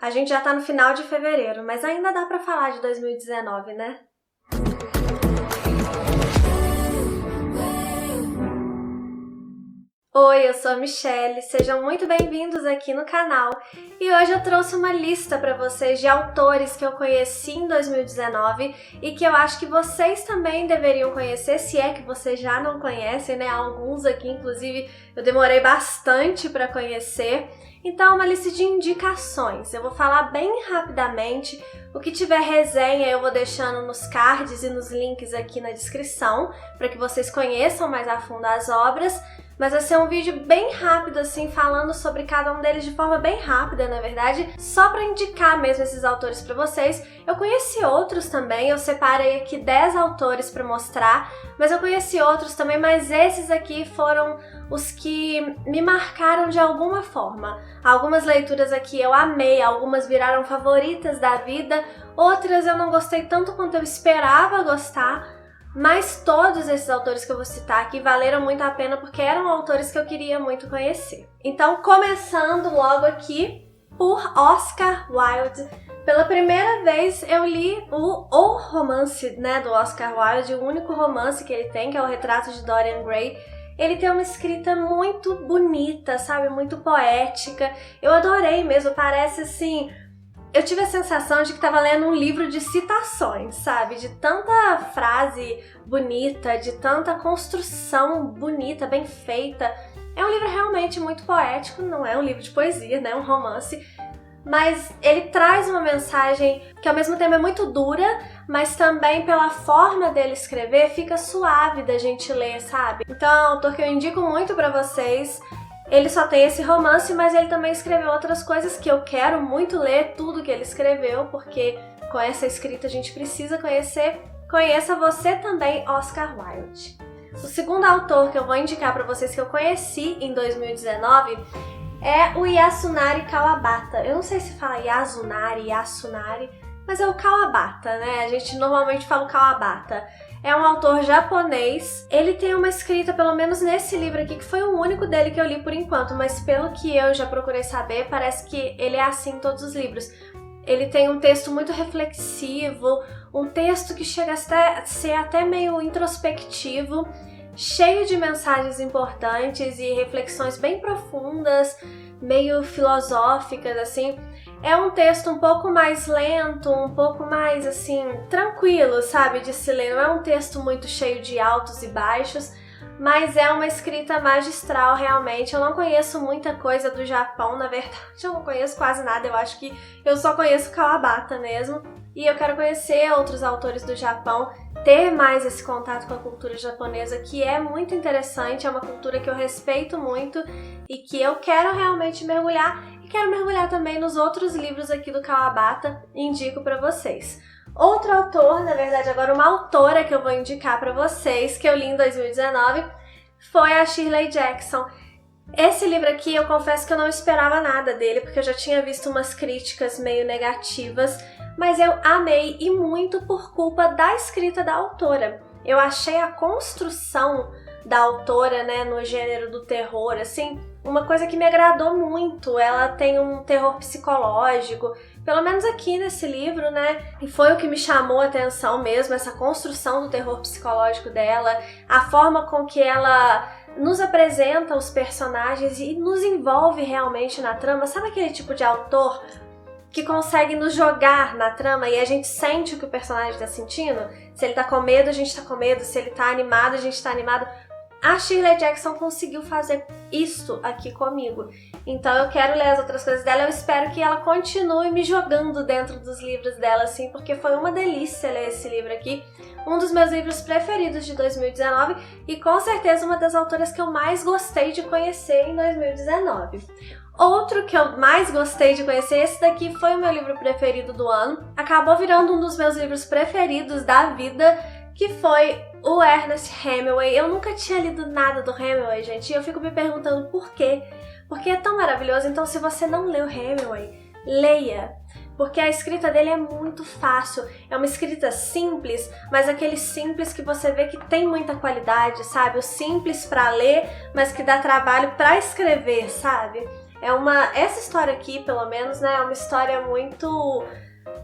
A gente já tá no final de fevereiro, mas ainda dá pra falar de 2019, né? Oi, eu sou a Michelle, sejam muito bem-vindos aqui no canal. E hoje eu trouxe uma lista para vocês de autores que eu conheci em 2019 e que eu acho que vocês também deveriam conhecer, se é que vocês já não conhecem, né? Alguns aqui, inclusive, eu demorei bastante para conhecer. Então, uma lista de indicações. Eu vou falar bem rapidamente. O que tiver resenha eu vou deixando nos cards e nos links aqui na descrição, para que vocês conheçam mais a fundo as obras. Mas vai ser um vídeo bem rápido, assim, falando sobre cada um deles de forma bem rápida, na verdade, só para indicar mesmo esses autores para vocês. Eu conheci outros também, eu separei aqui 10 autores para mostrar, mas eu conheci outros também, mas esses aqui foram os que me marcaram de alguma forma. Algumas leituras aqui eu amei, algumas viraram favoritas da vida, outras eu não gostei tanto quanto eu esperava gostar, mas todos esses autores que eu vou citar aqui valeram muito a pena porque eram autores que eu queria muito conhecer. Então, começando logo aqui por Oscar Wilde. Pela primeira vez eu li o romance, né, do Oscar Wilde, o único romance que ele tem, que é o Retrato de Dorian Gray. Ele tem uma escrita muito bonita, sabe, muito poética. Eu adorei mesmo, parece assim... Eu tive a sensação de que estava lendo um livro de citações, sabe? De tanta frase bonita, de tanta construção bonita, bem feita. É um livro realmente muito poético, não é um livro de poesia, né? Um romance. Mas ele traz uma mensagem que ao mesmo tempo é muito dura, mas também pela forma dele escrever fica suave da gente ler, sabe? Então é um autor que eu indico muito pra vocês. Ele só tem esse romance, mas ele também escreveu outras coisas que eu quero muito ler, tudo que ele escreveu, porque com essa escrita a gente precisa conhecer. Conheça você também, Oscar Wilde. O segundo autor que eu vou indicar para vocês que eu conheci em 2019 é o Yasunari Kawabata. Eu não sei se fala Yasunari, mas é o Kawabata, né? A gente normalmente fala o Kawabata. É um autor japonês. Ele tem uma escrita, pelo menos nesse livro aqui, que foi o único dele que eu li por enquanto, mas pelo que eu já procurei saber, parece que ele é assim em todos os livros. Ele tem um texto muito reflexivo, um texto que chega a ser até meio introspectivo, cheio de mensagens importantes e reflexões bem profundas, meio filosóficas, assim. É um texto um pouco mais lento, um pouco mais, assim, tranquilo, sabe, de se ler. Não é um texto muito cheio de altos e baixos, mas é uma escrita magistral, realmente. Eu não conheço muita coisa do Japão, na verdade, eu não conheço quase nada. Eu acho que eu só conheço Kawabata mesmo. E eu quero conhecer outros autores do Japão, ter mais esse contato com a cultura japonesa, que é muito interessante, é uma cultura que eu respeito muito e que eu quero realmente mergulhar. E quero mergulhar também nos outros livros aqui do Kawabata, indico para vocês. Outro autor, na verdade agora uma autora que eu vou indicar para vocês, que eu li em 2019, foi a Shirley Jackson. Esse livro aqui eu confesso que eu não esperava nada dele, porque eu já tinha visto umas críticas meio negativas, mas eu amei e muito por culpa da escrita da autora. Eu achei a construção da autora, né, no gênero do terror, assim, uma coisa que me agradou muito. Ela tem um terror psicológico, pelo menos aqui nesse livro, né, e foi o que me chamou a atenção mesmo, essa construção do terror psicológico dela, a forma com que ela nos apresenta os personagens e nos envolve realmente na trama. Sabe aquele tipo de autor que consegue nos jogar na trama e a gente sente o que o personagem tá sentindo? Se ele tá com medo, a gente tá com medo. Se ele tá animado, a gente tá animado. A Shirley Jackson conseguiu fazer isso aqui comigo. Então eu quero ler as outras coisas dela. Eu espero que ela continue me jogando dentro dos livros dela, assim, porque foi uma delícia ler esse livro aqui. Um dos meus livros preferidos de 2019 e com certeza uma das autoras que eu mais gostei de conhecer em 2019. Outro que eu mais gostei de conhecer, esse daqui foi o meu livro preferido do ano. Acabou virando um dos meus livros preferidos da vida, que foi o Ernest Hemingway. Eu nunca tinha lido nada do Hemingway, gente, e eu fico me perguntando por quê. Porque é tão maravilhoso. Então, se você não leu Hemingway, leia. Porque a escrita dele é muito fácil. É uma escrita simples, mas aquele simples que você vê que tem muita qualidade, sabe? O simples pra ler, mas que dá trabalho pra escrever, sabe? Essa história aqui, pelo menos, né, é uma história muito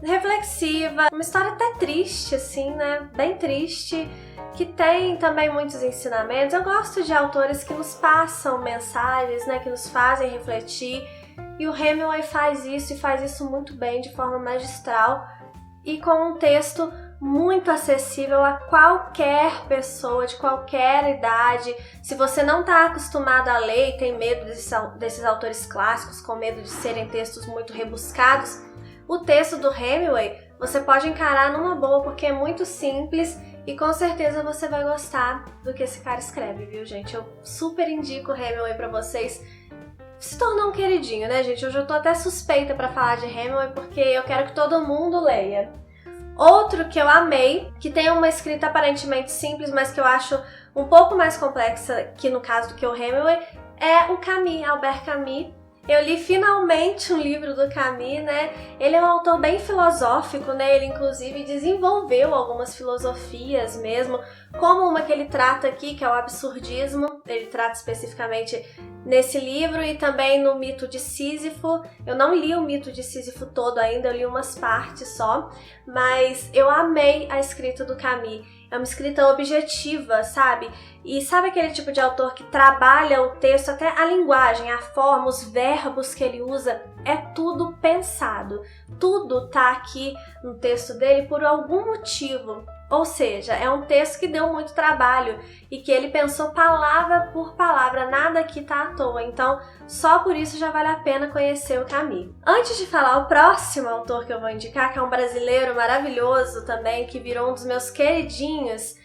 reflexiva, uma história até triste, assim, né, bem triste, que tem também muitos ensinamentos. Eu gosto de autores que nos passam mensagens, né, que nos fazem refletir, e o Hemingway faz isso, e faz isso muito bem, de forma magistral, e com um texto muito acessível a qualquer pessoa, de qualquer idade. Se você não está acostumado a ler e tem medo desses autores clássicos, com medo de serem textos muito rebuscados, o texto do Hemingway você pode encarar numa boa, porque é muito simples e com certeza você vai gostar do que esse cara escreve, viu, gente? Eu super indico o Hemingway pra vocês. Se tornou um queridinho, né, gente? Hoje eu tô até suspeita pra falar de Hemingway, porque eu quero que todo mundo leia. Outro que eu amei, que tem uma escrita aparentemente simples, mas que eu acho um pouco mais complexa que no caso do que o Hemingway, é o Camus, Albert Camus. Eu li finalmente um livro do Camus, né? Ele é um autor bem filosófico, né? Ele inclusive desenvolveu algumas filosofias mesmo, como uma que ele trata aqui, que é o absurdismo. Ele trata especificamente nesse livro e também no mito de Sísifo. Eu não li o mito de Sísifo todo ainda, eu li umas partes só, mas eu amei a escrita do Camus. É uma escrita objetiva, sabe? E sabe aquele tipo de autor que trabalha o texto, até a linguagem, a forma, os verbos que ele usa, é tudo pensado. Tudo tá aqui no texto dele por algum motivo. Ou seja, é um texto que deu muito trabalho e que ele pensou palavra por palavra, nada aqui tá à toa. Então, só por isso já vale a pena conhecer o Camus. Antes de falar o próximo autor que eu vou indicar, que é um brasileiro maravilhoso também, que virou um dos meus queridinhos,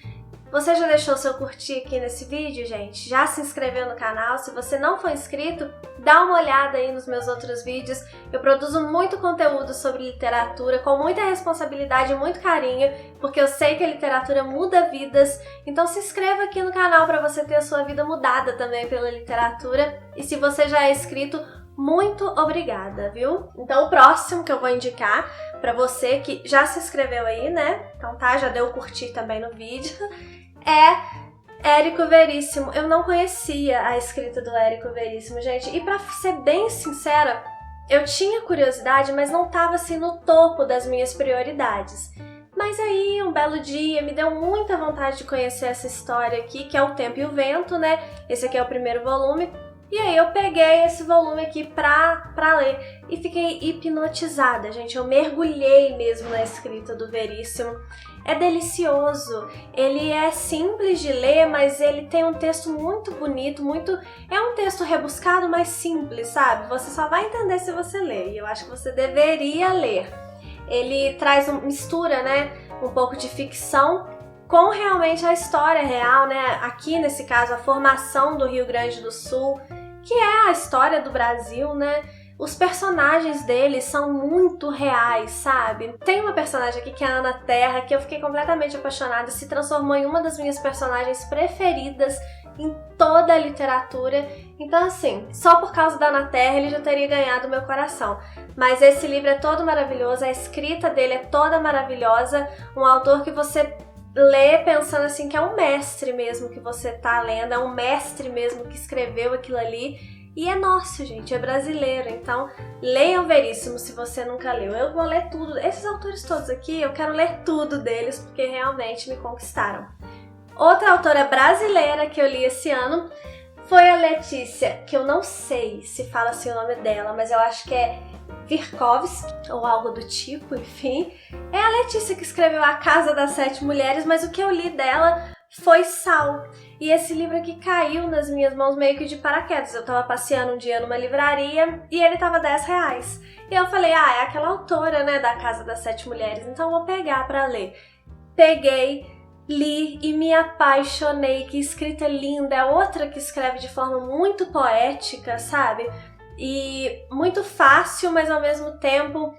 você já deixou seu curtir aqui nesse vídeo, gente? Já se inscreveu no canal? Se você não for inscrito, dá uma olhada aí nos meus outros vídeos. Eu produzo muito conteúdo sobre literatura, com muita responsabilidade e muito carinho, porque eu sei que a literatura muda vidas. Então se inscreva aqui no canal para você ter a sua vida mudada também pela literatura. E se você já é inscrito, muito obrigada, viu? Então o próximo que eu vou indicar para você que já se inscreveu aí, né? Então tá, já deu curtir também no vídeo, é Érico Veríssimo. Eu não conhecia a escrita do Érico Veríssimo, gente, e pra ser bem sincera, eu tinha curiosidade, mas não tava assim no topo das minhas prioridades. Mas aí, um belo dia, me deu muita vontade de conhecer essa história aqui, que é O Tempo e o Vento, né? Esse aqui é o primeiro volume. E aí eu peguei esse volume aqui pra ler e fiquei hipnotizada, gente. Eu mergulhei mesmo na escrita do Veríssimo. É delicioso, ele é simples de ler, mas ele tem um texto muito bonito, é um texto rebuscado, mas simples, sabe? Você só vai entender se você ler, e eu acho que você deveria ler. Ele traz mistura, né, um pouco de ficção com realmente a história real, né? Aqui, nesse caso, a formação do Rio Grande do Sul, que é a história do Brasil, né? Os personagens deles são muito reais, sabe? Tem uma personagem aqui que é a Ana Terra, que eu fiquei completamente apaixonada, se transformou em uma das minhas personagens preferidas em toda a literatura. Então, assim, só por causa da Ana Terra ele já teria ganhado meu coração. Mas esse livro é todo maravilhoso, a escrita dele é toda maravilhosa, um autor que você lê pensando assim que é um mestre mesmo que você tá lendo, é um mestre mesmo que escreveu aquilo ali. E é nosso, gente, é brasileiro, então leiam Veríssimo se você nunca leu. Eu vou ler tudo, esses autores todos aqui, eu quero ler tudo deles, porque realmente me conquistaram. Outra autora brasileira que eu li esse ano foi a Letícia, que eu não sei se fala assim o nome dela, mas eu acho que é Wirkovsky, ou algo do tipo, enfim. É a Letícia que escreveu A Casa das Sete Mulheres, mas o que eu li dela foi Sal. E esse livro aqui caiu nas minhas mãos meio que de paraquedas. Eu tava passeando um dia numa livraria e ele tava R$10. E eu falei, é aquela autora, né, da Casa das Sete Mulheres, então eu vou pegar pra ler. Peguei, li e me apaixonei. Que escrita linda! É outra que escreve de forma muito poética, sabe? E muito fácil, mas ao mesmo tempo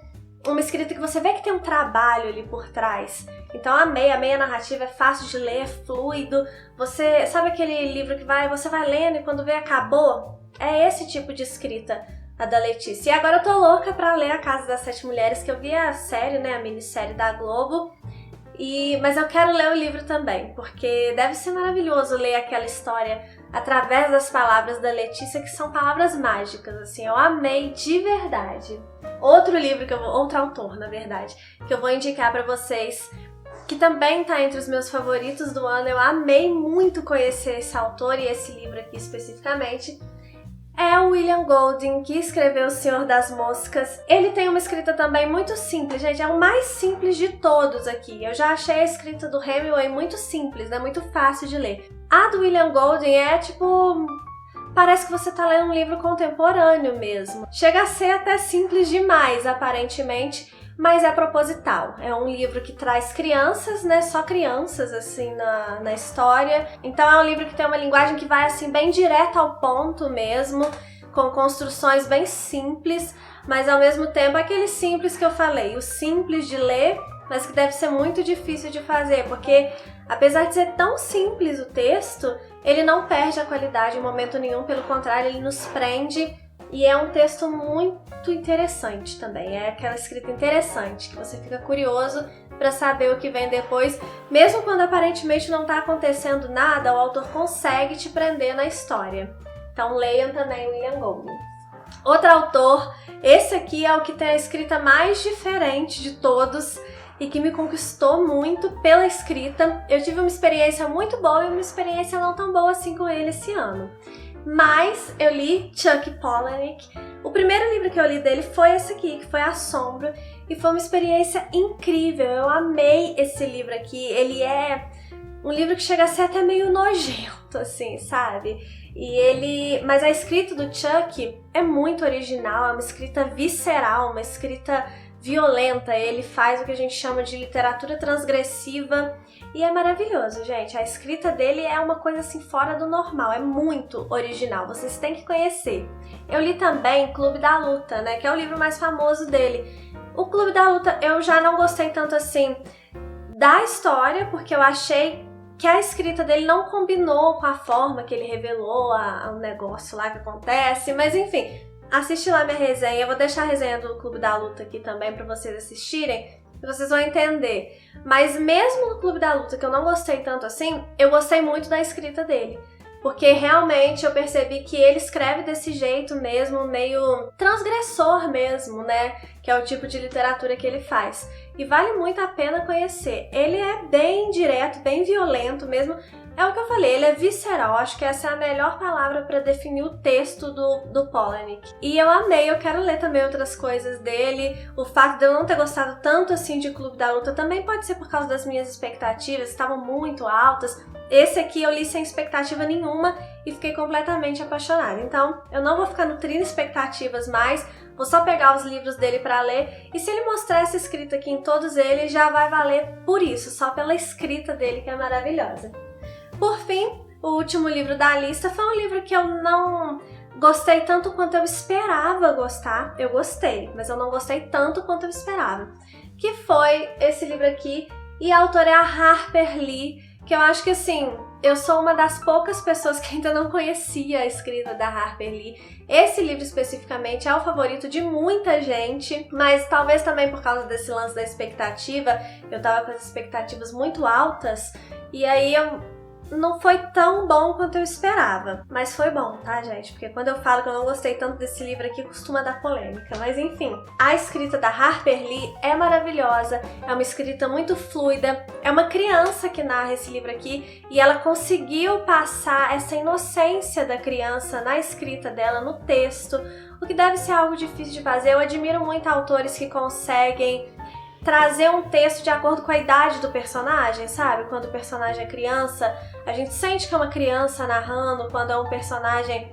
uma escrita que você vê que tem um trabalho ali por trás. Então amei a narrativa, é fácil de ler, é fluido. Você sabe aquele livro que você vai lendo e quando vê acabou? É esse tipo de escrita, a da Letícia. E agora eu tô louca pra ler A Casa das Sete Mulheres, que eu vi a série, né, a minissérie da Globo. Mas eu quero ler o livro também, porque deve ser maravilhoso ler aquela história através das palavras da Letícia, que são palavras mágicas, assim, eu amei de verdade. Outro livro outro autor, na verdade, que eu vou indicar pra vocês, que também tá entre os meus favoritos do ano, eu amei muito conhecer esse autor e esse livro aqui especificamente, é o William Golding, que escreveu O Senhor das Moscas. Ele tem uma escrita também muito simples, gente, é o mais simples de todos aqui. Eu já achei a escrita do Hemingway muito simples, né, muito fácil de ler. A do William Golding é tipo... parece que você tá lendo um livro contemporâneo mesmo. Chega a ser até simples demais, aparentemente, mas é proposital. É um livro que traz crianças, né? Só crianças, assim, na história. Então é um livro que tem uma linguagem que vai, assim, bem direto ao ponto mesmo, com construções bem simples, mas ao mesmo tempo aquele simples que eu falei, o simples de ler, mas que deve ser muito difícil de fazer, porque apesar de ser tão simples o texto, ele não perde a qualidade em momento nenhum, pelo contrário, ele nos prende. E é um texto muito interessante também, é aquela escrita interessante, que você fica curioso para saber o que vem depois. Mesmo quando aparentemente não está acontecendo nada, o autor consegue te prender na história. Então leiam também William Golding. Outro autor, esse aqui é o que tem a escrita mais diferente de todos e que me conquistou muito pela escrita. Eu tive uma experiência muito boa e uma experiência não tão boa assim com ele esse ano. Mas eu li Chuck Palahniuk. O primeiro livro que eu li dele foi esse aqui, que foi Assombro, e foi uma experiência incrível. Eu amei esse livro aqui. Ele é um livro que chega a ser até meio nojento, assim, sabe? Mas a escrita do Chuck é muito original, é uma escrita visceral, uma escrita violenta. Ele faz o que a gente chama de literatura transgressiva e é maravilhoso, gente. A escrita dele é uma coisa assim fora do normal, é muito original, vocês têm que conhecer. Eu li também Clube da Luta, né, que é o livro mais famoso dele. O Clube da Luta eu já não gostei tanto assim da história, porque eu achei que a escrita dele não combinou com a forma que ele revelou o negócio lá que acontece, mas enfim, assiste lá minha resenha, eu vou deixar a resenha do Clube da Luta aqui também pra vocês assistirem, e vocês vão entender. Mas mesmo no Clube da Luta, que eu não gostei tanto assim, eu gostei muito da escrita dele. Porque realmente eu percebi que ele escreve desse jeito mesmo, meio transgressor mesmo, né? Que é o tipo de literatura que ele faz. E vale muito a pena conhecer. Ele é bem direto, bem violento mesmo. É o que eu falei, ele é visceral. Acho que essa é a melhor palavra para definir o texto do Palahniuk. E eu amei, eu quero ler também outras coisas dele. O fato de eu não ter gostado tanto assim de Clube da Luta também pode ser por causa das minhas expectativas, estavam muito altas. Esse aqui eu li sem expectativa nenhuma e fiquei completamente apaixonada. Então, eu não vou ficar nutrindo expectativas mais, vou só pegar os livros dele para ler. E se ele mostrar essa escrita aqui em todos eles, já vai valer por isso, só pela escrita dele, que é maravilhosa. Por fim, o último livro da lista foi um livro que eu não gostei tanto quanto eu esperava gostar. Eu gostei, mas eu não gostei tanto quanto eu esperava. Que foi esse livro aqui, e a autora é a Harper Lee, que eu acho que assim, eu sou uma das poucas pessoas que ainda não conhecia a escrita da Harper Lee. Esse livro especificamente é o favorito de muita gente, mas talvez também por causa desse lance da expectativa, eu tava com as expectativas muito altas, e aí não foi tão bom quanto eu esperava. Mas foi bom, tá, gente? Porque quando eu falo que eu não gostei tanto desse livro aqui, costuma dar polêmica. Mas enfim, a escrita da Harper Lee é maravilhosa, é uma escrita muito fluida, é uma criança que narra esse livro aqui e ela conseguiu passar essa inocência da criança na escrita dela, no texto, o que deve ser algo difícil de fazer. Eu admiro muito autores que conseguem trazer um texto de acordo com a idade do personagem, sabe? Quando o personagem é criança, a gente sente que é uma criança narrando, quando é um personagem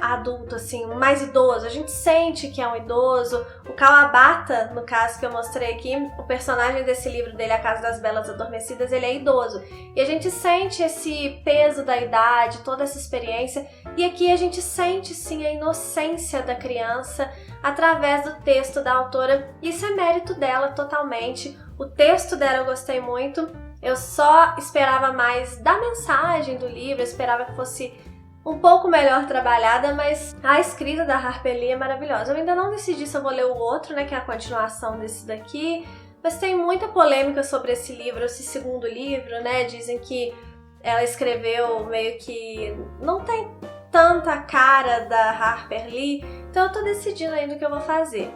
adulto, assim, mais idoso, a gente sente que é um idoso. O Kawabata, no caso que eu mostrei aqui, o personagem desse livro dele, A Casa das Belas Adormecidas, ele é idoso. E a gente sente esse peso da idade, toda essa experiência, e aqui a gente sente sim a inocência da criança através do texto da autora. Isso é mérito dela totalmente. O texto dela eu gostei muito, eu só esperava mais da mensagem do livro, eu esperava que fosse um pouco melhor trabalhada, mas a escrita da Harper Lee é maravilhosa. Eu ainda não decidi se eu vou ler o outro, né, que é a continuação desse daqui, mas tem muita polêmica sobre esse livro, esse segundo livro, né, dizem que ela escreveu meio que não tem tanta cara da Harper Lee, então eu tô decidindo ainda o que eu vou fazer.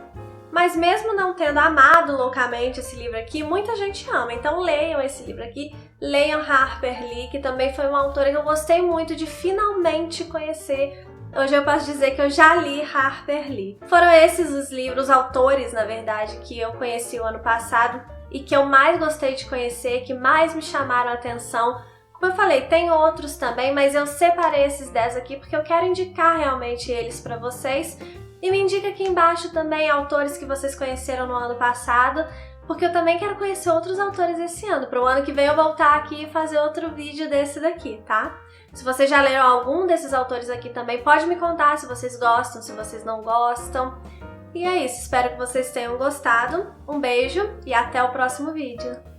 Mas mesmo não tendo amado loucamente esse livro aqui, muita gente ama, então leiam esse livro aqui, leiam Harper Lee, que também foi uma autora que eu gostei muito de finalmente conhecer. Hoje eu posso dizer que eu já li Harper Lee. Foram esses os livros, os autores, na verdade, que eu conheci o ano passado e que eu mais gostei de conhecer, que mais me chamaram a atenção. Como eu falei, tem outros também, mas eu separei esses 10 aqui porque eu quero indicar realmente eles para vocês. E me indica aqui embaixo também autores que vocês conheceram no ano passado, porque eu também quero conhecer outros autores esse ano. Para o ano que vem eu voltar aqui e fazer outro vídeo desse daqui, tá? Se vocês já leram algum desses autores aqui também, pode me contar se vocês gostam, se vocês não gostam. E é isso, espero que vocês tenham gostado. Um beijo e até o próximo vídeo.